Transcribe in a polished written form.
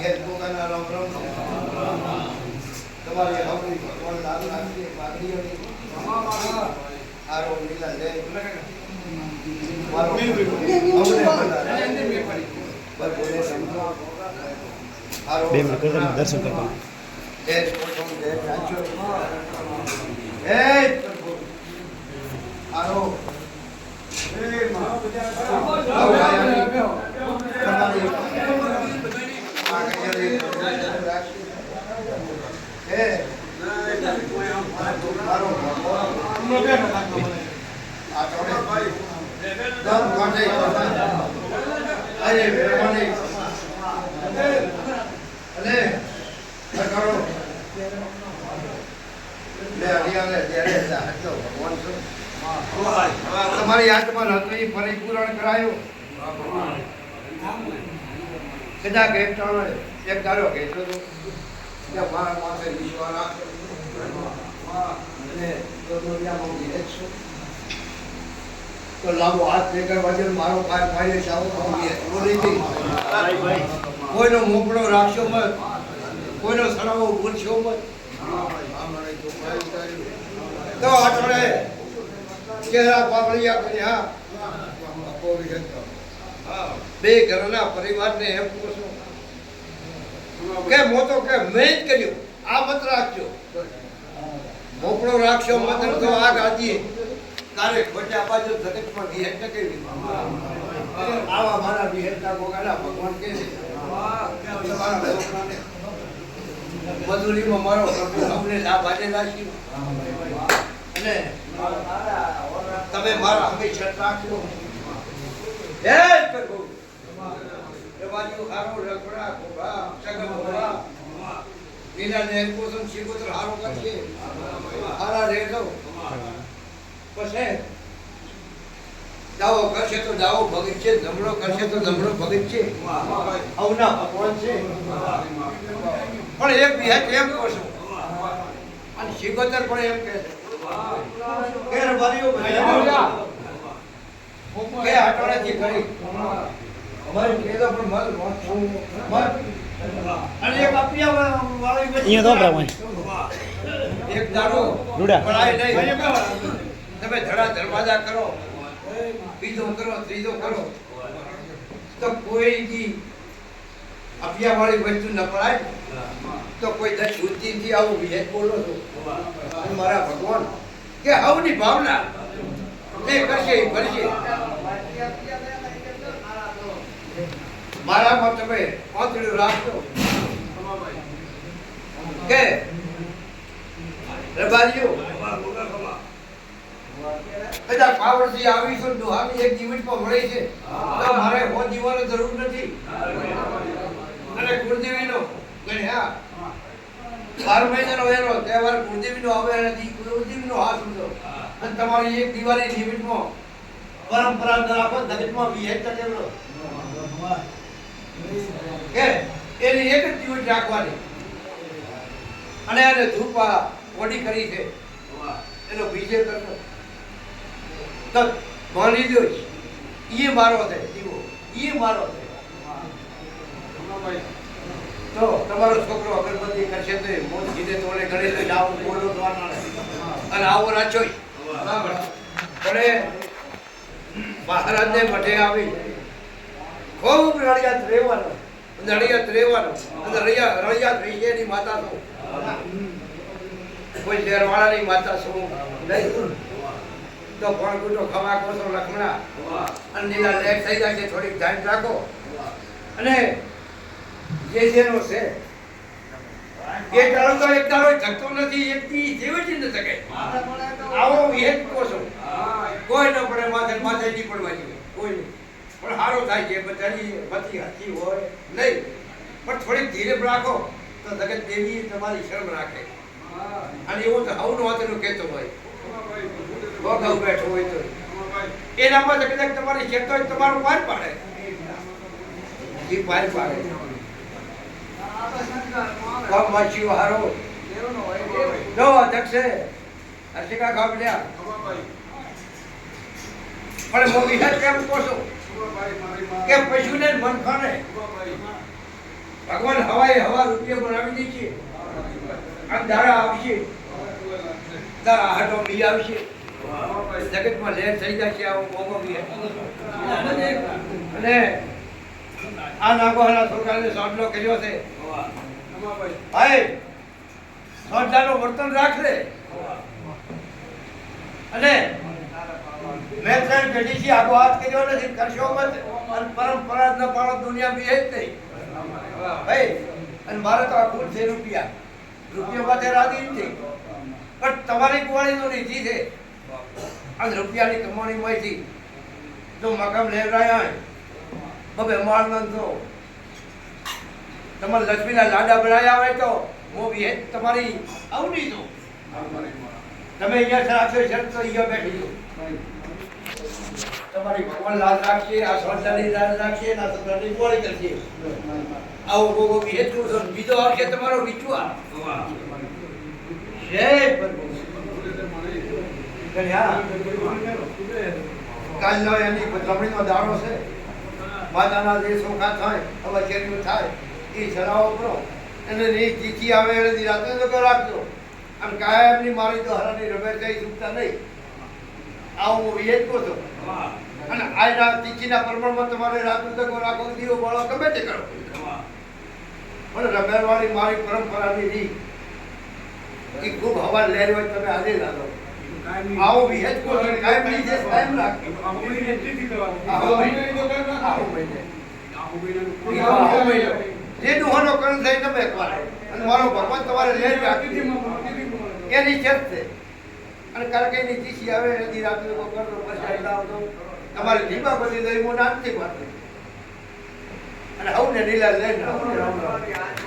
વિહેત પોતાના રામ રામ તમારી આવડી ભગવાન લાલ રાખીએ પાદરીઓની આરો લીલા જય મારો અમને બોલે સમજો આરો બે મિનિટ કરતા દર્શન કરતા એ કોઠમ જય રાખ્યો એ આરો એ માં તમારી આત્મા હતી પરિપૂર્ણ કરાયું કદાચ એક દાડો કહેતો હતો કે મારા પાસે વિશ્વાસ રાખો અને તો લાંબો હાથ લેકર વજન મારો પાય પાય ચાવો બોલી હતી કોઈનો મોકળો રાખશો મત કોઈનો સડાવો ભૂલશો મત તો અઠવાડે ચહેરા પાપડિયા કર્યા બે ઘરના પરિવારને એમ પૂછો કે મોતો કે મેં જ કર્યું આ મત રાખજો મોકળો રાખશો મત તો આ ગાદીએ તારે ખોટા બાજુ જગતમાં વિહેત કેવી આવા મારા વિહેતના ગોગાડા ભગવાન કે છે મધુરીમાં મારો પ્રભુ અમને આ બાજે લાશી અને તમે મારા હંમેશા રાખજો હે પ્રભુ એ બાજુ હારો રખડા કોબા સગમ હોવા નીલા ને કોસમ શીગોત્ર હારો કરશે હારા રેજો પછી દાવો કરશે તો દાવો ભગત છે જમણો કરશે તો જમણો ભગત છે આવના ભગવાન છે પણ એક વિહેત એમ કહો અને શીગોત્ર પણ એમ કહે છે કે રબારીઓ કે આટોડાથી કરી અમારી કેદો પણ મત અને એક આપિયા વાળી અહીંયા તો પ્રમાણે એક દાડો પડાય નહીં તમે ધડા દરવાજા કરો બીજો કરો ત્રીજો કરો તો કોઈ દી આપિયા વાળી વસ્તુ ન પડાય તો કોઈ દસ શુદ્ધિથી આવું વિહેત બોલો છો મારા ભગવાન કે હવની ભાવના તે કરશે કરશે મારામાં તમે પાંતળું રાખજો કે રબારીઓ બધા પાવરથી આવીશું દુહાની એક દિવસમાં મળે છે તો મારે હો દીવાની જરૂર નથી અને કુળદેવીનો ગણ્યા 12 મહિનાનો એનો તહેવાર કુળદેવીનો આવે અને કુળદેવીનો હાથ સમજો અને તમારી એક દિવાળી નિમિત્તમાં પરંપરા રાખો જગતમાં વિહેત કેવડો કે એની એક જ દિવસ રાખવાની અને એને ધૂપા ઓડી કરી છે એનો વિજય કરતો તો માની દો ઈ મારો છે દીવો ઈ મારો છે તો તમારો છોકરો અગરબત્તી કરશે તો મોજ કીધે તો ઓલે ઘરે લઈ જાવ બોલો તો અને આવો રાચો પણ મહારાજને મઠે આવી ખૂબ રળિયાત રહેવાનો અને રળિયાત રહીએની માતા તો કોઈ શેરવાળાની માતા શું નહીં તો કોણ કુટો ખવા કોસો લખમણા અને નીલા લેટ થઈ જાય છે થોડીક ધ્યાન રાખો અને જે જેનો છે એ તારો તો એક તારો થકતો નથી એક દી જીવી ન શકે આવો વિહેત કોસો કોઈ ન પડે માથે નહીં પડવા જોઈએ કોઈ નહીં પણ સારો થાય છે બધાની બધી હસી હોય નહીં પણ થોડીક ધીરે રાખો તો જગત દેવી તમારી શરમ રાખે અને એવું તો હવનું વાતનું કહેતો હોય ભોગવ બેઠો હોય તો એનામાં કદાચ તમારી શેતો તમારું પાર પાડે એ પાર પાડે ગામમાં શિવ હારો જો અધ્યક્ષે હર્ષિકા ગામડ્યા પણ મોગી કેમ કોશો કે પશુને મન ખાને ભગવાન હવાએ હવા રૂપિયા બનાવી દે છે આ દાડા આવશે તારા હાટો બી આવશે જગતમાં લહેર થઈ જશે આવો મોકો બી અને આ નાગોહાના છોકરાને સોટલો કર્યો છે ભાઈ સોટલાનું વર્તન રાખે અને મેં ત્રણ પેઢીથી આગો હાથ કર્યો નથી કરશો મત અને પરંપરા ન પાડો દુનિયા બી જ નહીં ભાઈ અને મારે તો આ કુલ છે રૂપિયા માટે રાજી નથી પણ તમારી કુવાણીનો નીતિ છે અને રૂપિયાની કમાણીમાંથી જો મકામ લેવડાયા હોય બબે માળનો તો તમારે લક્ષ્મીના લાડા બનાવ્યા હોય તો હું બી તમારી આવડી દઉં તમે અહીંયા રાખશો શરત તો અહીંયા બેઠી દો તમારી ભગવાન લાલ રાખશે આ સોચાની લાલ રાખશે ના છોકરાની ગોળી કરશે આવો ગોગો બી હેતુ છો બીજો આવશે તમારો વિચવા કાલનો એની જમણીનો દાડો છે માતાના જે ચોખા થાય હવે શેરીઓ થાય એ ચલાવો કરો અને નહીં ચીચી આવે એટલે રાત્રે તો રાખજો અને કાયમની મારી તો હરાની રમે કઈ ચૂકતા નહીં આવું હું એ જ કહું છું અને આજના ચીચીના પ્રમાણમાં તમારે રાત્રે તો રાખો દીવો બાળો ગમે તે કરો પણ રમેરવાળી મારી પરંપરાની રીત એ ખૂબ હવા લહેર હોય તમે આજે લાગો આવો વિહેજ કો કાયમ નહીં છે કાયમ રાખજો જે દુહાનો કર્મ થઈ તમે એકવાર અને મારો ભગવાન તમારે લહેર રાખી એની ચેત છે અને કારકઈની ચીસી આવે એની રાત્રે તો કરતો પછી આવતો તમારે ધીમા બધી દઈ મો નાનથી વાત અને હવને નીલા લઈને રામ રામ